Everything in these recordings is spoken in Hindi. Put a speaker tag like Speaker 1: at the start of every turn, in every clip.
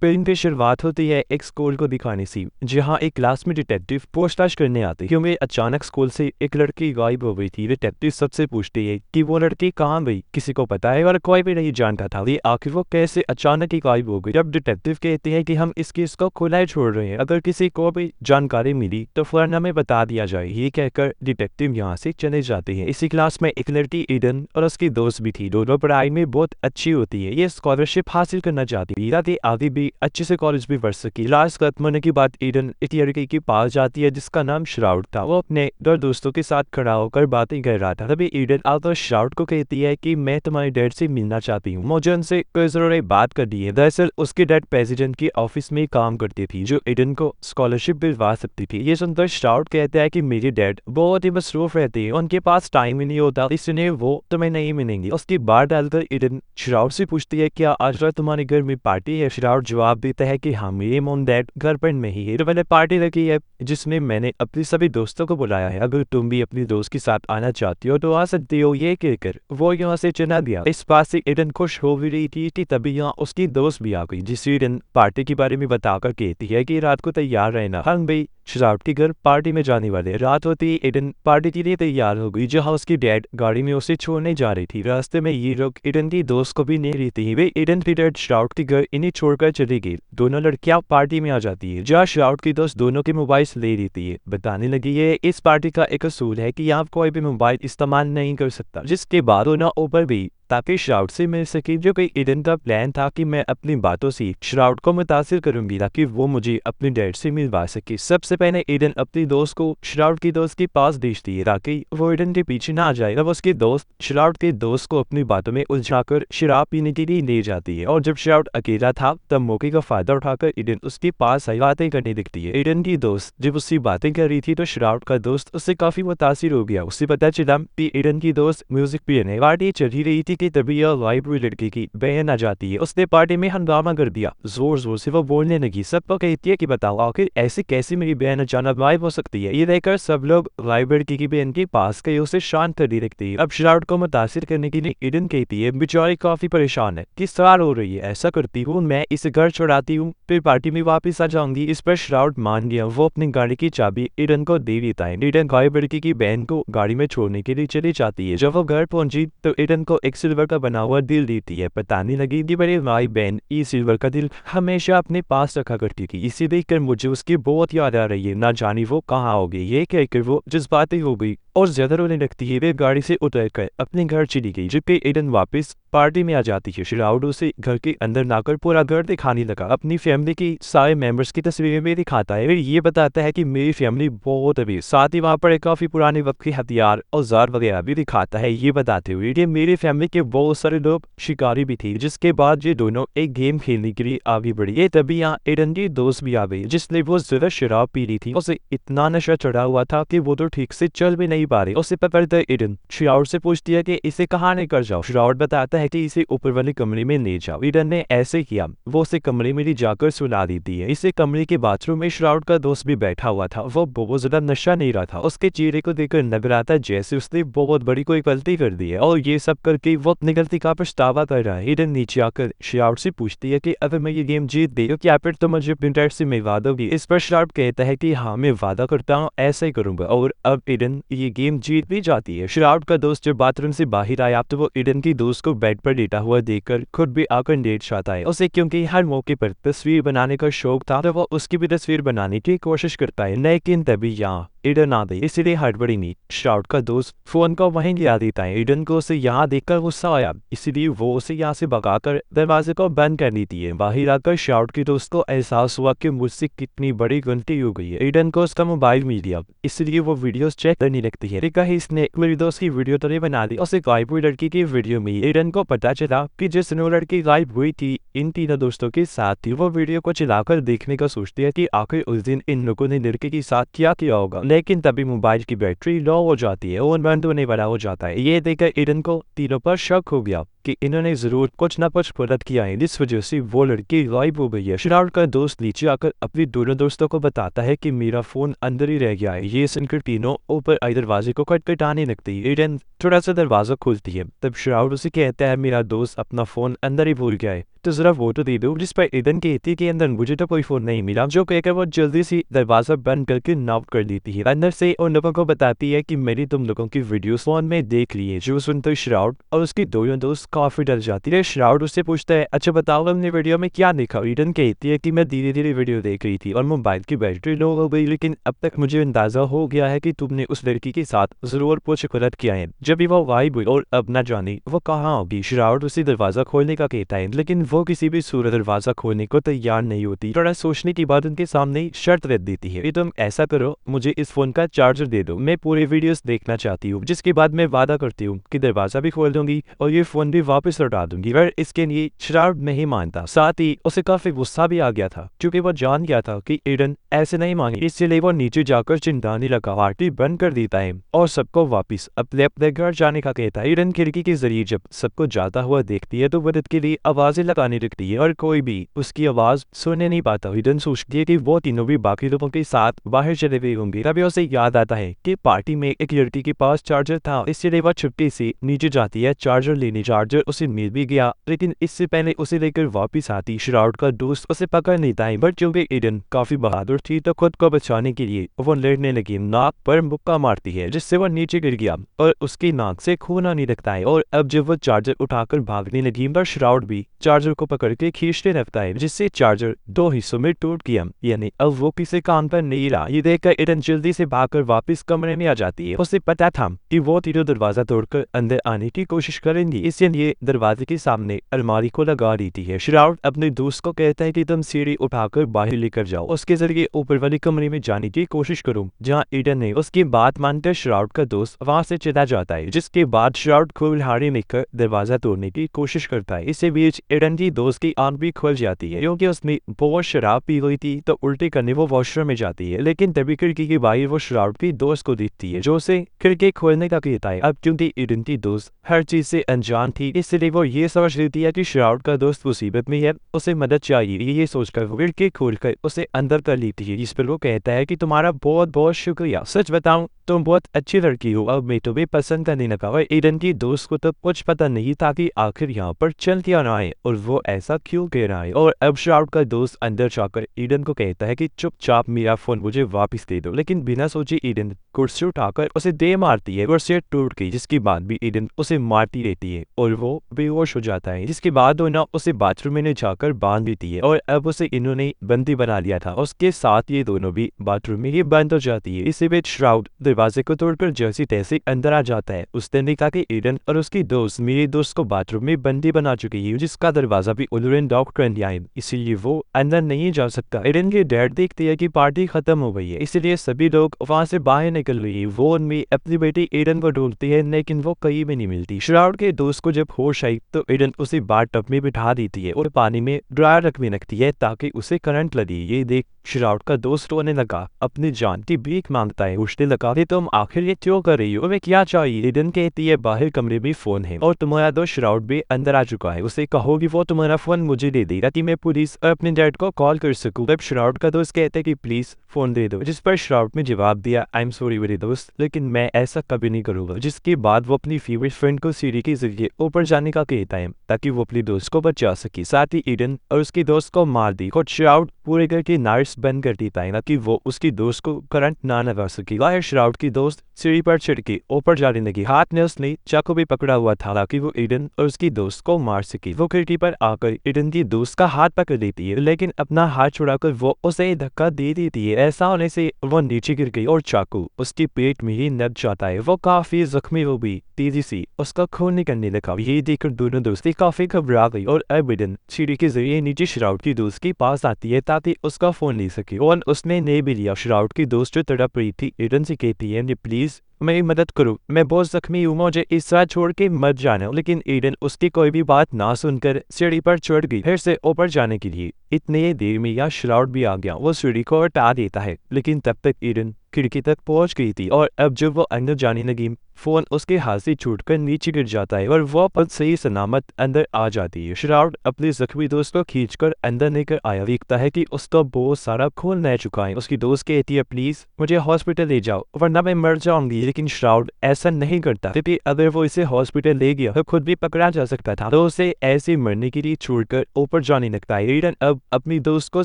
Speaker 1: फिल्म की शुरुआत होती है एक स्कूल को दिखाने से, जहां एक क्लास में डिटेक्टिव पूछताछ करने आते हैं क्योंकि अचानक स्कूल से एक लड़की गायब हो गई थी। डिटेक्टिव सबसे पूछती है कि वो लड़की कहाँ गई, किसी को पता है, और कोई भी नहीं जानता था ये आखिर वो कैसे अचानक ही गायब हो गई। जब डिटेक्टिव कहते हैं कि हम इस केस को खुला ही छोड़ रहे हैं, अगर किसी को भी जानकारी मिली तो फौरन हमें बता दिया जाए। ये कहकर डिटेक्टिव यहाँ से चले जाते हैं। इसी क्लास में एक लड़की ईडन और उसकी दोस्त भी थी। दोनों पढ़ाई में बहुत अच्छी होती है, ये स्कॉलरशिप हासिल करना चाहती है ताकि आगे भी अच्छे से कॉलेज भी पढ़ सकी। क्लास खत्म होने के बाद ईडन एक लड़की के पास जाती है जिसका नाम श्राउड था। वो अपने दो दोस्तों के साथ खड़ा होकर बातें कर रहा था। तभी ईडन आकर श्राउड को कहती है कि मैं तुम्हारे डैड से मिलना चाहती हूँ, मुझे उनसे कोई जरूरी बात करनी है। दरअसल उसके डैड प्रेसिडेंट की ऑफिस में काम करती थी जो ईडन को स्कॉलरशिप दिलवा सकती थी। ये सुनकर श्राउड कहता है कि मेरे डैड बहुत ही मसरूफ रहते हैं, उनके पास टाइम ही नहीं होता, इसलिए वो तुम्हें नहीं मिलेंगी। उसकी बात डालकर ईडन श्राउड से पूछती है क्या आज रात तुम्हारे घर में पार्टी है। श्राउड जवाब देता है कि हाँ, मेरे मॉम डैड घर पर नहीं है, तो मैंने पार्टी रखी है जिसमें मैंने अपने सभी दोस्तों को बुलाया है, अगर तुम भी अपने दोस्त के साथ आना चाहती हो तो आ सकती हो। ये कहकर वो यहाँ से चला गया। इस बात से ईडन खुश हो भी रही थी कि तभी यहाँ उसकी दोस्त भी आ गई, जिस ईडन पार्टी के बारे में बताकर कहती है कि रात को तैयार रहना, हम भी श्राउड के घर पार्टी में जाने वाले। रात होती ही ईडन पार्टी के लिए तैयार हो गई, जहाँ उसकी डैड गाड़ी में उसे छोड़ने जा रही थी। रास्ते में ये लोग ईडन की दोस्त को भी नहीं रहती है, वे ईडन की डैड श्राउड के घर इन्हें छोड़कर चली गई। दोनों लड़कियां पार्टी में आ जाती है, जहाँ श्राउड की दोस्त दोनों के मोबाइल ले लेती है। बताने लगी है इस पार्टी का एक असूल है कि यहाँ कोई भी मोबाइल इस्तेमाल नहीं कर सकता, जिसके बाद दोनों ऊपर भी ताकि श्राउड से मिल सके। जो कि ईडन का प्लान था कि मैं अपनी बातों से श्राउड को मुतासिर करूंगी ताकि वो मुझे अपने डैड से मिलवा सके। सबसे पहले ईडन अपनी दोस्त को श्राउड की दोस्त के पास भेजती है ताकि वो ईडन के पीछे ना आ जाए। तब उसकी दोस्त श्राउड के दोस्त को अपनी बातों में उलझाकर शराब पीने के लिए ले जाती है, और जब श्राउड अकेला था तब मौके का फायदा उठाकर ईडन उसके पास आई बातें करने दिखती है। ईडन की दोस्त जब उससे बातें कर रही थी तो श्राउड का दोस्त उससे काफी मुतासिर हो गया। उससे पता चला कि ईडन की दोस्त म्यूजिक पीने पार्टी चल ही रही थी कि तभी यह लाइब्रेरी लड़की की बहन आ जाती है। उसने पार्टी में हंगामा कर दिया, जोर जोर से वो बोलने लगी, सबको कहती है कि बताओ आखिर ऐसे कैसे मेरी बहन अचानक गायब हो सकती है। ये देखकर सब लोग लाइब्रेरी की बहन के पास गए, उसे शांत कर रखती है। अब श्राउड को मुतासिर करने के लिए ईडन कहती है बेचारी काफी परेशान है, किस तरह हो रही है, ऐसा करती हूँ मैं इसे घर छोड़ाती हूँ, फिर पार्टी में वापस आ जाऊंगी। इस पर श्राउड मान गया, वो अपनी गाड़ी की चाबी ईडन को दे देता है। ईडन गायब लड़की की बहन को गाड़ी में छोड़ने के लिए चली जाती है। जब वो घर पहुंची तो ईडन को एक सिल्वर का बना हुआ दिल देती है। बताने लगी कि मेरी माई बहन इस सिल्वर का दिल हमेशा अपने पास रखा करती थी, इसे देखकर मुझे उसकी बहुत याद आ रही है, ना जाने वो कहाँ हो गई। ये कहकर वो जज्बाती हो गई और ज्यादा रोने लगती है। वे गाड़ी से उतरकर अपने घर चली गई, जबकि ईडन वापस पार्टी में आ जाती है। श्राउड उसे घर के अंदर लाकर पूरा घर दिखाने लगा, अपनी फैमिली की सारे मेंबर्स की तस्वीरें भी दिखाता है। फिर ये बताता है कि मेरी फैमिली बहुत अभी, साथ ही वहाँ पर काफी पुराने वक्त के हथियार औजार वगैरह भी दिखाता है। ये बताते हुए कि मेरी फैमिली के बहुत सारे लोग शिकारी भी थे। जिसके बाद ये दोनों एक गेम खेलने के लिए आगे बढ़ी। तभी यहाँ ईडन की दोस्त भी आ गई, जिसने वो ज्यादा शराब पी रही थी। उसे इतना नशा चढ़ा हुआ था कि वो तो ठीक से चल भी नहीं पा रही। उसे पकड़कर ईडन श्राउड से पूछती है कि इसे कहाँ लेकर जाओ। श्राउड बताता है कि इसे ऊपर वाले कमरे में ले जाओ। ईडन ने ऐसे किया, वो उसे कमरे में ले जाकर सुला देती है। इसे कमरे के बाथरूम में श्राउड का दोस्त भी बैठा हुआ था, वो बहुत ज्यादा नशा नहीं रहा था। उसके चेहरे को देखकर लग रहा था जैसे उसने बहुत बड़ी कोई गलती कर दी है, और ये सब करके वो अपनी गलती का पछतावा कर रहा है। ईडन नीचे आकर श्राउड से पूछती है कि अगर मैं ये गेम जीत गई तो क्या फिर तुम मुझे अपने डैड से मिलवा दोगी। इस पर श्राउड कहता है कि हाँ, मैं वादा करता हूँ ऐसा ही करूंगा, और अब ईडन ये गेम जीत भी जाती है। श्राउड का दोस्त जब बाथरूम से बाहर आया तो वो ईडन की दोस्त को बेड पर लेटा हुआ देखकर खुद भी आकर लेट जाता है। उसे क्योंकि हर मौके पर तस्वीर बनाने का शौक था तो वो उसकी भी तस्वीर बनाने की कोशिश करता है, लेकिन तभी यहाँ ईडन आ गई, इसलिए हड़बड़ी में श्राउड का दोस्त फोन को वहीं गिरा देता है। ईडन को उसे यहाँ देखकर गुस्सा आया, इसलिए वो उसे यहाँ से भगाकर दरवाजे को बंद कर देती है। बाहर आकर श्राउड के दोस्त को एहसास हुआ कि मुझसे कितनी बड़ी गलती हो गई है। ईडन को उसका मोबाइल मिल गया, इसलिए वो वीडियोस चेक करने लगती है। कहीं इसने मेरी दोस्त की वीडियो तो नहीं बना दी। उसे गायब हुई लड़की की वीडियो में ईडन को पता चला कि जिस लड़की गायब हुई थी इन तीनों दोस्तों के साथ थी। वो वीडियो को चलाकर देखने का सोचती है कि आखिर उस दिन इन लोगों ने लड़के के साथ क्या किया होगा, लेकिन तभी मोबाइल की बैटरी लो हो जाती है और बंद होने वाला हो जाता है। ये देखकर ईडन को तीनों पर शक हो गया कि इन्होंने जरूर कुछ न कुछ गलत किया है, जिस वजह से वो लड़की गायब हो गई है। शरारत का दोस्त नीचे आकर अपने दोनों दोस्तों को बताता है कि मेरा फोन अंदर ही रह गया है। ये सुनकर तीनों ऊपर आई दरवाजे को खटखटाने लगती है। एडन थोड़ा सा दरवाजा खोलती है, तब शरारत उसे कहता है मेरा दोस्त अपना फोन अंदर ही भूल गया है, तो जरा वो तो दे दो। जिस पर एडन कहती है कि अंदर मुझे तो कोई फोन नहीं मिला, जो कहकर वो जल्दी से दरवाजा बंद करके नॉक कर देती है। अंदर से उन लोगों को बताती है कि मेरी तुम लोगों की वीडियोस फोन में देख ली है। जो सुनते शरारत और उसकी दोनों दोस्त काफी डर जाती है। शरारत उससे पूछता है अच्छा बताओ हमने वीडियो में क्या देखा। एडन कहती है कि मैं धीरे धीरे वीडियो देख रही थी और मोबाइल की बैटरी लो हो गई, लेकिन अब तक मुझे अंदाजा हो गया है कि तुमने उस लड़की के साथ जरूर कुछ गलत किया है। जब भी वो गायब हुई और अब न जाने वो कहाँ होगी। शरारत उसे दरवाजा खोलने का कहता है, लेकिन वो किसी भी सूरत दरवाजा खोलने को तैयार नहीं होती। थोड़ा सोचने के बाद उनके सामने शर्त रख देती है कि तुम ऐसा करो, मुझे इस फोन का चार्जर दे दो, मैं पूरे वीडियोस देखना चाहती हूँ। जिसके बाद मैं वादा करती हूँ कि दरवाजा भी खोल दूंगी और ये फोन भी वापस लौटा दूंगी। पर इसके लिए शरारत नहीं मानता। साथ ही उसे काफी गुस्सा भी आ गया था, क्योंकि वो जान गया था कि एडन ऐसे नहीं मांगे। इसलिए वो नीचे जाकर चिंताने लगा, पार्टी बंद कर देता है और सबको वापिस अपने अपने घर जाने का कहता है। एडन खिड़की के जरिए जब सबको जाता हुआ देखती है तो मदद के लिए आवाजें लगाने लगती है और कोई भी उसकी आवाज सुनने नहीं पाता। एडन सोचती है कि वो तीनों भी बाकी लोगों के साथ बाहर चले गए होंगे। तभी उसे याद आता है कि पार्टी में एक लड़की के पास चार्जर था, इसलिए वह छुट्टी से नीचे जाती है चार्जर लेने। चार्जर उसे मिल भी गया, लेकिन इससे पहले उसे लेकर वापिस आती शरारत का दोस्त उसे पकड़ लेता है। बट चूंकि एडन काफी बहादुर थी तो खुद को बचाने के लिए वो लड़ने लगी, नाक पर मुक्का मारती है जिससे वह नीचे गिर गया और उसकी नाक से खून आने लगता है। और अब जब वो चार्जर उठाकर भागने लगी पर शरारत भी चार्जर को पकड़ के खींचने लगता है, जिससे चार्जर दो हिस्सों में टूट गया, यानी अब वो किसी काम पर नहीं रहा। ये देखकर एडन जल्दी से भागकर वापस कमरे में आ जाती है। उसे पता था कि वो तीनों दरवाजा तोड़कर अंदर आने की कोशिश करेंगी, इसलिए दरवाजे के सामने अलमारी को लगा देती है। शरारत अपने दोस्त को कहता है कि तुम सीढ़ी उठाकर बाहर लेकर जाओ, उसके जरिए ऊपर वाले कमरे में जाने की कोशिश करो, जहाँ एडन ने उसकी बात मानकर शरारत का दोस्त वहां से चला जाता है। जिसके बाद शरारत कुल्हाड़ी लेकर दरवाजा तोड़ने की कोशिश करता है। इसी बीच एडन की दोस्त की आंख भी खुल जाती है, क्योंकि उसने बहुत शराब पी गई थी तो उल्टी करने वो वॉशरूम में जाती है। लेकिन तभी खिड़की के बाहर वो शरारत की दोस्त को देखती है, जो उसे खिड़की खोलने का कहता है। अब क्योंकि एडन की दोस्त हर चीज से अनजान थी, इसलिए वो ये समझ लेती है कि शरारत का दोस्त मुसीबत में है, उसे मदद चाहिए। ये सोचकर वो खिड़की खोलकर उसे अंदर कर लेती है, जिस पर वो कहता है कि तुम्हारा बहुत बहुत शुक्रिया, सच बताऊं तुम बहुत अच्छी लड़की हो, अब मैं तुम्हें पसंद करने लगा। और एडन की दोस्त को तो कुछ पता नहीं था कि आखिर यहाँ पर चल क्या रहा है और वो ऐसा क्यों कह रहा है। और अब शरारत का दोस्त अंदर जाकर एडन को कहता है कि चुपचाप मेरा फोन मुझे वापस दे दो, लेकिन बिना सोचे एडन कुर्सी उठाकर उसे दे मारती है और सिर टूट गई। जिसके बाद भी एडन उसे मारती रहती है और वो बेहोश हो जाता है। जिसके बाद दोनों उसे बाथरूम में ले जाकर बांध देती है और अब उसे इन्होंने बंदी बना लिया था, उसके साथ ये दोनों भी बाथरूम में ही बंद हो जाती है। इसी बीच शरारत दरवाजे को तोड़कर जैसे तैसे अंदर आ जाता है। उसने देखा कि एडन और उसकी दोस्त मेरे दोस्त को बाथरूम में बंदी बना चुकी है, जिसका दरवाजा भी उन्होंने लॉक कर दिया है, इसीलिए वो अंदर नहीं जा सकता। एडन के डैड देखते हैं कि पार्टी खत्म हो गई है, इसलिए सभी लोग वहां से बाहर निकल रही है। वो उनमें अपनी बेटी एडन को ढूंढती है, लेकिन वो कहीं भी नहीं मिलती। शरारत के दोस्त को जब होश आई तो एडन उसे बाथटब में बिठा देती है और पानी में ड्रायर रखने लगती है ताकि उसे करंट लगे। ये देख शरारत का दोस्त रोने लगा, अपनी जान की भीख मांगता है, पूछने लगा कि तुम आखिर ये क्यों कर रही हो, मैं क्या चाहिए। एडन कहती है बाहर कमरे में फोन है और तुम्हारा दोस्त शरारत भी अंदर आ चुका है, उसे कहो कि वो तुम्हारा फोन मुझे दे देगा कि मैं पुलिस और अपने डैड को कॉल कर सकूं। तब शरारत का दोस्त कहते हैं कि प्लीज फोन दे दो, जिस पर शरारत ने जवाब दिया आई एम सॉरी मेरे दोस्त, लेकिन मैं ऐसा कभी नहीं करूंगा। जिसके बाद वो अपनी फेवरेट फ्रेंड को सीढ़ी के जरिए ऊपर जाने का कहता है ताकि वो अपने दोस्त को बचा सके। साथ ही एडन और उसके दोस्त को मार दी। खुद शरारत पूरे घर के नार्स बंद कर देता है ताकि वो उसकी दोस्त को करंट ना लगा सके। बाहर शरारत की दोस्त सीढ़ी पर चढ़ के ऊपर जाने लगी, हाथ में उसने चाकू भी पकड़ा हुआ था ताकि वो एडन और उसकी दोस्त को मार सके। वो खिड़की पर आकर एडन की दोस्त का हाथ पकड़ लेती है, लेकिन अपना हाथ छुड़ाकर वो उसे धक्का दे देती है। ऐसा होने से वो नीचे गिर गई और चाकू उसके पेट में ही लग जाता है। वो काफी जख्मी हो गई, तेजी से उसका खून निकलने लगा। ये देखकर दोनों दोस्ती काफी घबरा गई और अब एडन सीढ़ी के जरिए नीचे शरारत की दोस्त के पास आती है ताकि उसका फोन ले सके और उसने नहीं भी लिया। शरारत की दोस्त जो तड़प रही थी एडन से कहती है प्लीज मेरी मदद करो, मैं बहुत जख्मी हूँ, मुझे इस रात छोड़ के मत जाना। लेकिन एडन उसकी कोई भी बात ना सुनकर सीढ़ी पर चढ़ गई फिर से ऊपर जाने के लिए। इतने देर में यहाँ शरारत भी आ गया, वो सीढ़ी को हटा देता है, लेकिन तब तक एडन खिड़की तक पहुंच गई थी और अब जब वो अंदर जाने लगी फोन उसके हाथ से छूटकर नीचे गिर जाता है और वो पद सही सलामत अंदर आ जाती है। श्राउड अपने जख्मी दोस्त को खींचकर अंदर लेकर आया, देखता है कि उसका बहुत सारा खून रह चुका है। उसकी दोस्त कहती है प्लीज मुझे हॉस्पिटल ले जाओ वरना मैं मर जाऊंगी, लेकिन श्राउड ऐसा नहीं करता क्योंकि अगर वो इसे हॉस्पिटल ले गया तो खुद भी पकड़ा जा सकता था, तो उसे ऐसे मरने के लिए छोड़कर ऊपर जाने लगता है। एडन अब अपनी दोस्त को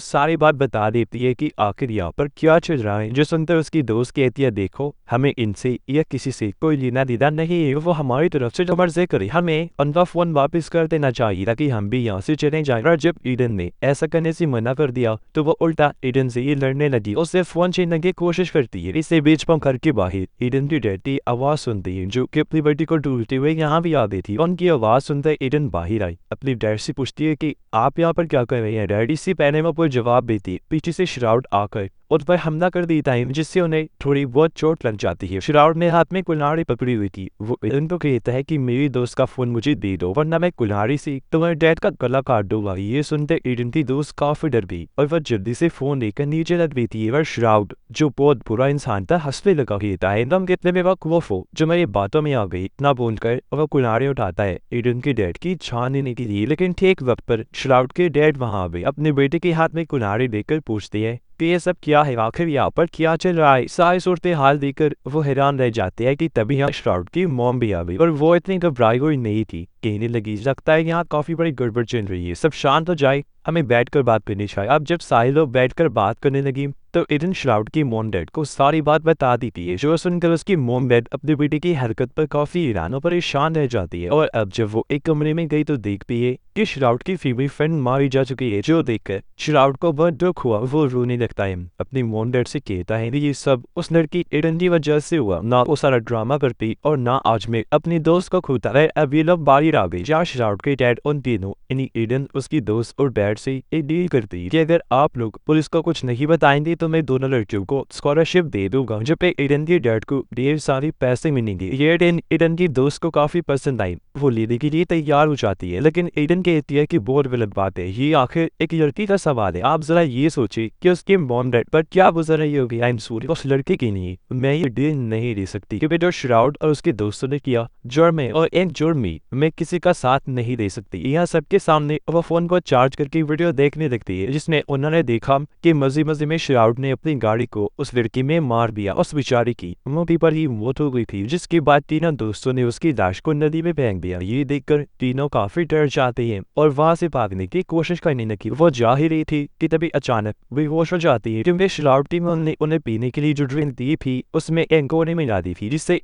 Speaker 1: सारी बात बता देती है कि आखिर यहाँ पर क्या चल रहा है, जो सुनकर उसकी दोस्त कहती है देखो हमें इनसे या किसी से कोई लेना देना नहीं है, वो हमारी तरफ से जो मर्जी करे, हमें उनका फोन वापस कर देना चाहिए ताकि हम भी यहाँ से चले जाएं। और जब ईडन ने ऐसा करने से मना कर दिया तो वो उल्टा ईडन से ये लड़ने लगी, उससे फोन छीनने की कोशिश करती है। इसे बीच में घर के बाहर ईडन की डैडी आवाज सुनती है जो कि अपनी बेटी को ढूंढते हुए यहाँ भी आ गई थी। उनकी आवाज सुनते ईडन बाहर आई, अपनी डैड से पूछती है कि आप यहाँ पर क्या कर रहे हैं। डैडी से पहले में कोई जवाब देती, पीछे से श्राउड आकर उन पर हमला कर देता है जिससे उन्हें थोड़ी बहुत चोट लग जाती है। श्राउड ने हाथ में कुल्हाड़ी पकड़ी हुई थी, वो ईडन को कहता है कि मेरी दोस्त का फोन मुझे दे दो वरना मैं कुल्हाड़ी से तुम्हारे डैड का गला काट दूंगा। ये सुनते ईडन की दोस्त काफी डर गई और वह जल्दी से फोन लेकर नीचे रख देती है। और श्राउड जो बहुत बुरा इंसान था हंसने लगा, कहता है तुम कितने बेवकूफ हो जो मेरी बातों में आ गई, इतना बोलकर वह कुल्हाड़ी उठाता है ईडन के डैड की जान लेने के लिए। लेकिन ठीक वक्त पर श्राउड के डैड वहां आ गए, अपने बेटे के हाथ में कुल्हाड़ी देकर पूछते हैं कि ये सब क्या है, आखिर यहाँ पर क्या चल रहा है। सारी सूरत हाल देखकर वो हैरान रह जाते हैं कि तभी यहाँ श्राउड की मॉम भी आ गई और वो इतनी घबराई हुई नहीं थी, कहने लगी लगता है यहाँ काफी बड़ी गड़बड़ चल रही है, सब शांत हो जाए, हमें बैठकर बात करनी चाहिए। अब जब सारे लोग बैठकर बात करने लगी तो ईडन श्राउड की मॉम डैड को सारी बात बता देती है, जो सुनकर उसकी मॉम डैड अपनी बेटी की हरकत पर काफी हैरान और परेशान रह जाती है। और अब जब वो एक कमरे में गई तो देखती है कि श्राउड की फीमेल फ्रेंड मारी जा चुकी है, जो देखकर श्राउड को बहुत दुख हुआ, वो रोने लगता है। अपनी मॉम डैड से कहता है कि ये सब उस लड़की ईडन की वजह से हुआ, ना वो सारा ड्रामा करती और ना आज मैं अपनी दोस्त को खोता है। अब ये लोग बाहर आ गई, जहाँ श्राउड के डैड उन तीनों यानी ईडन उसकी दोस्त और डैड से एक डील करती कि अगर आप लोग पुलिस को कुछ नहीं बताएंगे तो मैं दोनों लड़कियों को स्कॉलरशिप दे दूंगा, जब पे ईडन के डैड को ढेर सारे पैसे मिलेंगे। ये ईडन की दोस्त को काफी पसंद आई, वो लेने के लिए तैयार हो जाती है, लेकिन ईडन कहती है कि बहुत गलत बात है, ये आखिर एक लड़की का सवाल है, आप जरा ये सोचिए कि उसके मॉम डैड पर क्या गुजर रही होगी। आई एम सॉरी, उस लड़की की नहीं, मैं ये डील नहीं दे सकती क्योंकि जो श्राउड और उसके दोस्तों ने किया जुर्म है और एक जुर्म मैं किसी का साथ नहीं दे सकती। यहाँ सबके सामने वो फोन को चार्ज करके वीडियो देखने लगती है जिसमें उन्होंने देखा कि मजे मजे में श्राउड ने अपनी गाड़ी को उस लड़की में मार दिया, उस बेचारी की मौके पर ही मौत हो गई थी, जिसके बाद तीनों दोस्तों ने उसकी लाश को नदी में फेंक दिया। ये देखकर तीनों काफी डर जाते हैं और वहां से भागने की कोशिश करने लगी। वो जा ही रही थी कि तभी अचानक बेहोश हो जाती है क्योंकि श्राउड टीम ने उन्हें पीने के लिए जो ड्रिंक दी थी उसमें एक गोली मिला दी थी जिससे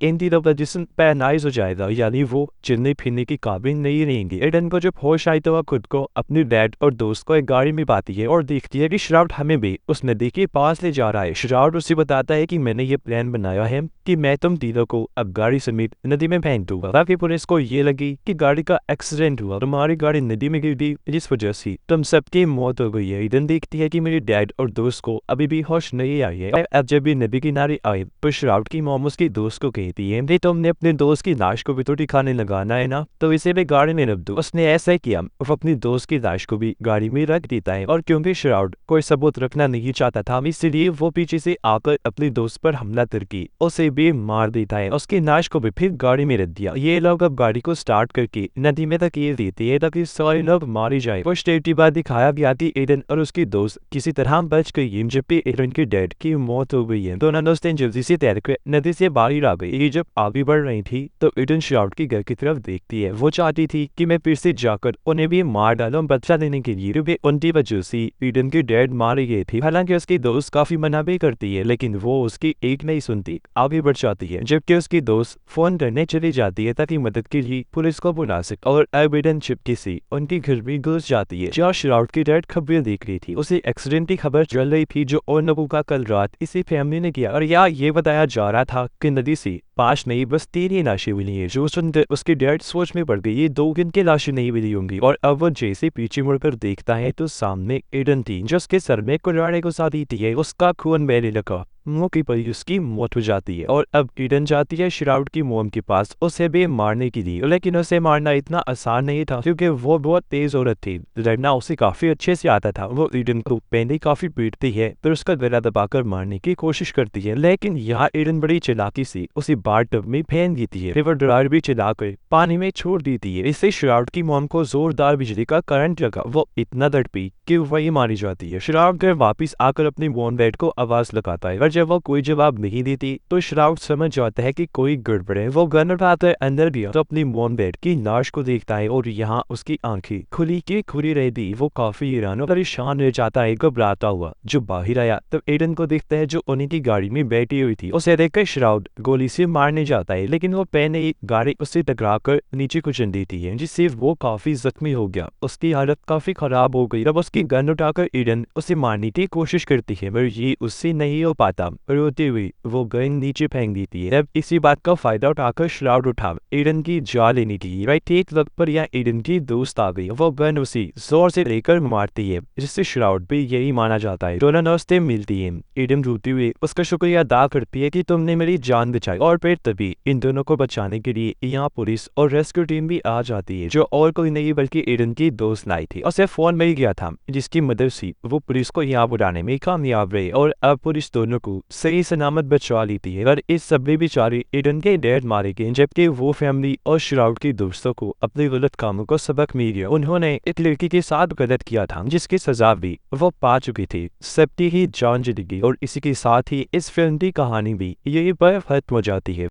Speaker 1: जिस्म पैरालाइज हो जाएगा, यानी वो चलने फिरने की काबिल नहीं रहेंगे। एडन को जब होश आई तो वह खुद को अपने डैड और दोस्त को एक गाड़ी में पाती है और देखती है कि श्राउड हमें भी उस नदी के पास ले जा रहा है। श्राउड उसे बताता है कि मैंने ये प्लान बनाया है कि मैं तुम तीनों को अब गाड़ी समेत नदी में फेंक दूंगा ताकि पुलिस को ये लगी कि गाड़ी का एक्सीडेंट हुआ, तुम्हारी गाड़ी नदी में गिर गई जिस वजह से तुम सबकी मौत हो गई है। एडन देखती है कि मेरे डैड और दोस्त को अभी भी होश नहीं आई है। अब जब ये नदी किनारे आए तो श्राउड की मॉम उसके दोस्त को कहती है तुमने अपने दोस्त की लाश को भी तो ठिकाने लगाना है ना, तो इसे भी गाड़ी में रख दो। उसने ऐसा ही किया और अपनी दोस्त की लाश को भी गाड़ी में रख देता है और क्योंकि श्राउड कोई सबूत रखना नहीं चाहता था इसलिए वो पीछे से आकर अपनी दोस्त पर हमला करके उसे भी मार देता है, उसकी लाश को भी फिर गाड़ी में रख दिया। ये लोग अब गाड़ी को स्टार्ट करके नदी में धकेल देते हैं ताकि सारे लोग मारे जाए। कुछ देर के बाद दिखाया गया कि एडन और उसकी दोस्त किसी तरह बच गई जब भी एडन के डैड की मौत हो गई है। दोनों दोस्तें जल्दी से तैरकर नदी से बाहर आ गई। ये जब आगे बढ़ रही थी तो एडन श्राउड के घर की तरफ देखती है, वो चाहती थी कि मैं फिर से जाकर उन्हें भी मार डालूं बदला देने के लिए, क्योंकि उनकी वजह से एडन के डैड मारे गए थे। हालांकि उसकी दोस्त काफी मना भी करती है लेकिन वो उसकी एक नहीं सुनती, आगे बढ़ जाती है, जबकि उसकी दोस्त फोन करने चली जाती है ताकि मदद के लिए पुलिस को बुला सके। और अब एडन चुपके से उनके घर में घुस जाती है जहाँ श्राउड की डैड खबर देख रही थी। उसे एक्सीडेंट की खबर चल रही थी जो उन लोगों का कल रात इसी फैमिली ने किया और यहाँ ये बताया जा रहा था कि नदी से 5 नहीं बस 3 ही लाशें मिली है। जो सुनकर उसके डैड सोच में पड़ गई, ये 2 दिन की लाशें नहीं मिली होंगी। और अब वो जैसे पीछे मुड़कर देखता है तो सामने एडन थी जो उसके सर में कुल्हाड़ी घुसा दी थी, उसका खून बहने लगा। मौके पर ही उसकी मौत हो जाती है और अब ईडन जाती है श्राउड की मोम के पास उसे भी मारने के लिए, लेकिन उसे मारना इतना आसान नहीं था क्योंकि वो बहुत तेज औरत थी। लड़ना उसे काफी अच्छे से आता था। वो ईडन को पहले काफी पीटती है, फिर उसका गला दबाकर मारने की कोशिश करती है, लेकिन यहाँ ईडन बड़ी चालाकी से उसे बाथटब में फेंक देती है। फिर वो ड्रायर भी चलाकर पानी में छोड़ देती है। इससे श्राउड की मोम को जोरदार बिजली का करंट लगा। वो इतना तड़पी कि वही मारी जाती है। श्राउड घर वापिस आकर अपनी वॉर्नबेट को आवाज लगाता है, और जब वो कोई जवाब नहीं देती तो श्राउड समझ जाता है कि कोई गड़बड़ है। वो गन उठाकर अंदर गया तो अपनी वॉर्नबेट की लाश को देखता है और यहाँ उसकी आंखें खुली की खुली रहती। वो काफी हैरान और परेशान रह जाता है। घबराता हुआ जो बाहर आया तब एडन को देखता है जो उन्हीं की गाड़ी में बैठी हुई थी। उसे देखकर श्राउड गोली से मारने जाता है, लेकिन वो पहले ही गाड़ी उससे टकराकर नीचे कुचल देती है, जिससे वो काफी जख्मी हो गया। उसकी हालत काफी खराब हो गई। अब उसकी गन उठाकर ईडन उसे मारने की कोशिश करती है, मगर ये उससे नहीं हो पाता। रोते हुए वो गन नीचे फेंक देती है। अब इसी बात का फायदा उठाकर श्राउड उठा ईडन की जा लेने की राइट एक वक्त पर यहाँ ईडन की दोस्त आ गई। वो गन उसे जोर से लेकर मारती है, जिससे श्राउड भी यही माना जाता है। दोनों दोस्तें मिलती है। ईडन रोते हुए उसका शुक्रिया अदा करती है कि तुमने मेरी जान बचाई, और फिर तभी इन दोनों को बचाने के लिए यहाँ पुलिस और रेस्क्यू टीम भी आ जाती है, जो और कोई नहीं बल्कि ईडन की दोस्त लाई थी। उसे फोन मिल गया था, जिसकी मदद से वो पुलिस को यहाँ बुलाने में कामयाब रहे, और अब पुलिस दोनों को सही सलामत बचा लेती है। और इस सब में बेचारे ईडन के डैड मारे गए, जबकि वो फैमिली और श्राउड की दोस्तों को अपने गलत कामों को सबक मिल गया। उन्होंने एक लड़की के साथ गलत किया था, जिसकी सजा भी वो पा चुके थे। सबकी ही जान चली गई, और इसी के साथ ही इस फिल्म की कहानी भी यही पर खत्म हो जाती है।